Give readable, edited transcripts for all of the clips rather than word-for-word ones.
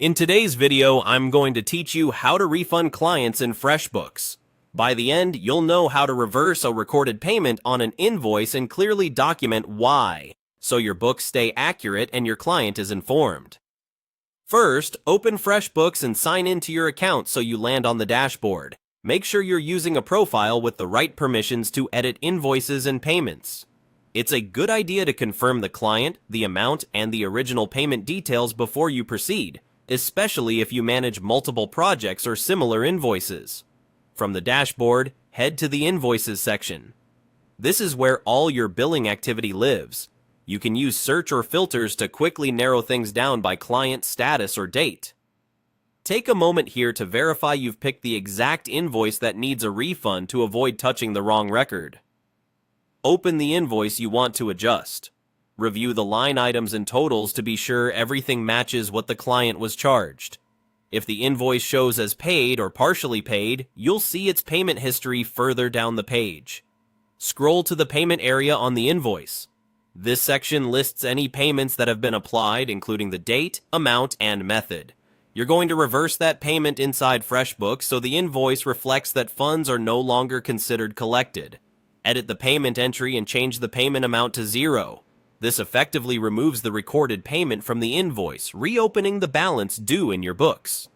In today's video, I'm going to teach you how to refund clients in FreshBooks. By the end, you'll know how to reverse a recorded payment on an invoice and clearly document why, so your books stay accurate and your client is informed. First, open FreshBooks and sign into your account so you land on the dashboard. Make sure you're using a profile with the right permissions to edit invoices and payments. It's a good idea to confirm the client, the amount, and the original payment details before you proceed, especially if you manage multiple projects or similar invoices. From the dashboard, head to the Invoices section. This is where all your billing activity lives. You can use search or filters to quickly narrow things down by client status or date. Take a moment here to verify you've picked the exact invoice that needs a refund to avoid touching the wrong record. Open the invoice you want to adjust. Review the line items and totals to be sure everything matches what the client was charged. If the invoice shows as paid or partially paid, you'll see its payment history further down the page. Scroll to the payment area on the invoice. This section lists any payments that have been applied, including the date, amount, and method. You're going to reverse that payment inside FreshBooks so the invoice reflects that funds are no longer considered collected. Edit the payment entry and change the payment amount to 0. This effectively removes the recorded payment from the invoice, reopening the balance due in your books.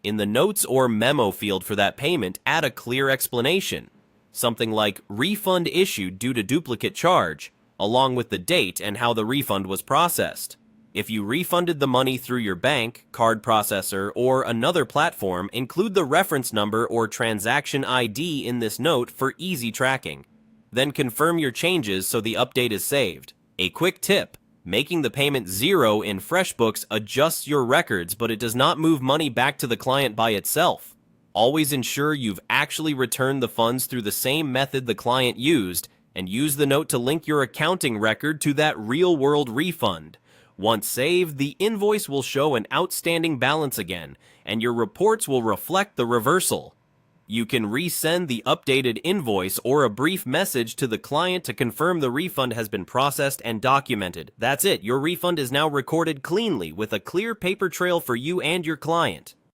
In the notes or memo field for that payment, add a clear explanation. Something like refund issued due to duplicate charge, along with the date and how the refund was processed. If you refunded the money through your bank, card processor, or another platform, include the reference number or transaction ID in this note for easy tracking. Then confirm your changes so the update is saved. A quick tip: making the payment 0 in FreshBooks adjusts your records, but it does not move money back to the client by itself. Always ensure you've actually returned the funds through the same method the client used, and use the note to link your accounting record to that real-world refund. Once saved, the invoice will show an outstanding balance again, and your reports will reflect the reversal. You can resend the updated invoice or a brief message to the client to confirm the refund has been processed and documented. That's it, your refund is now recorded cleanly with a clear paper trail for you and your client.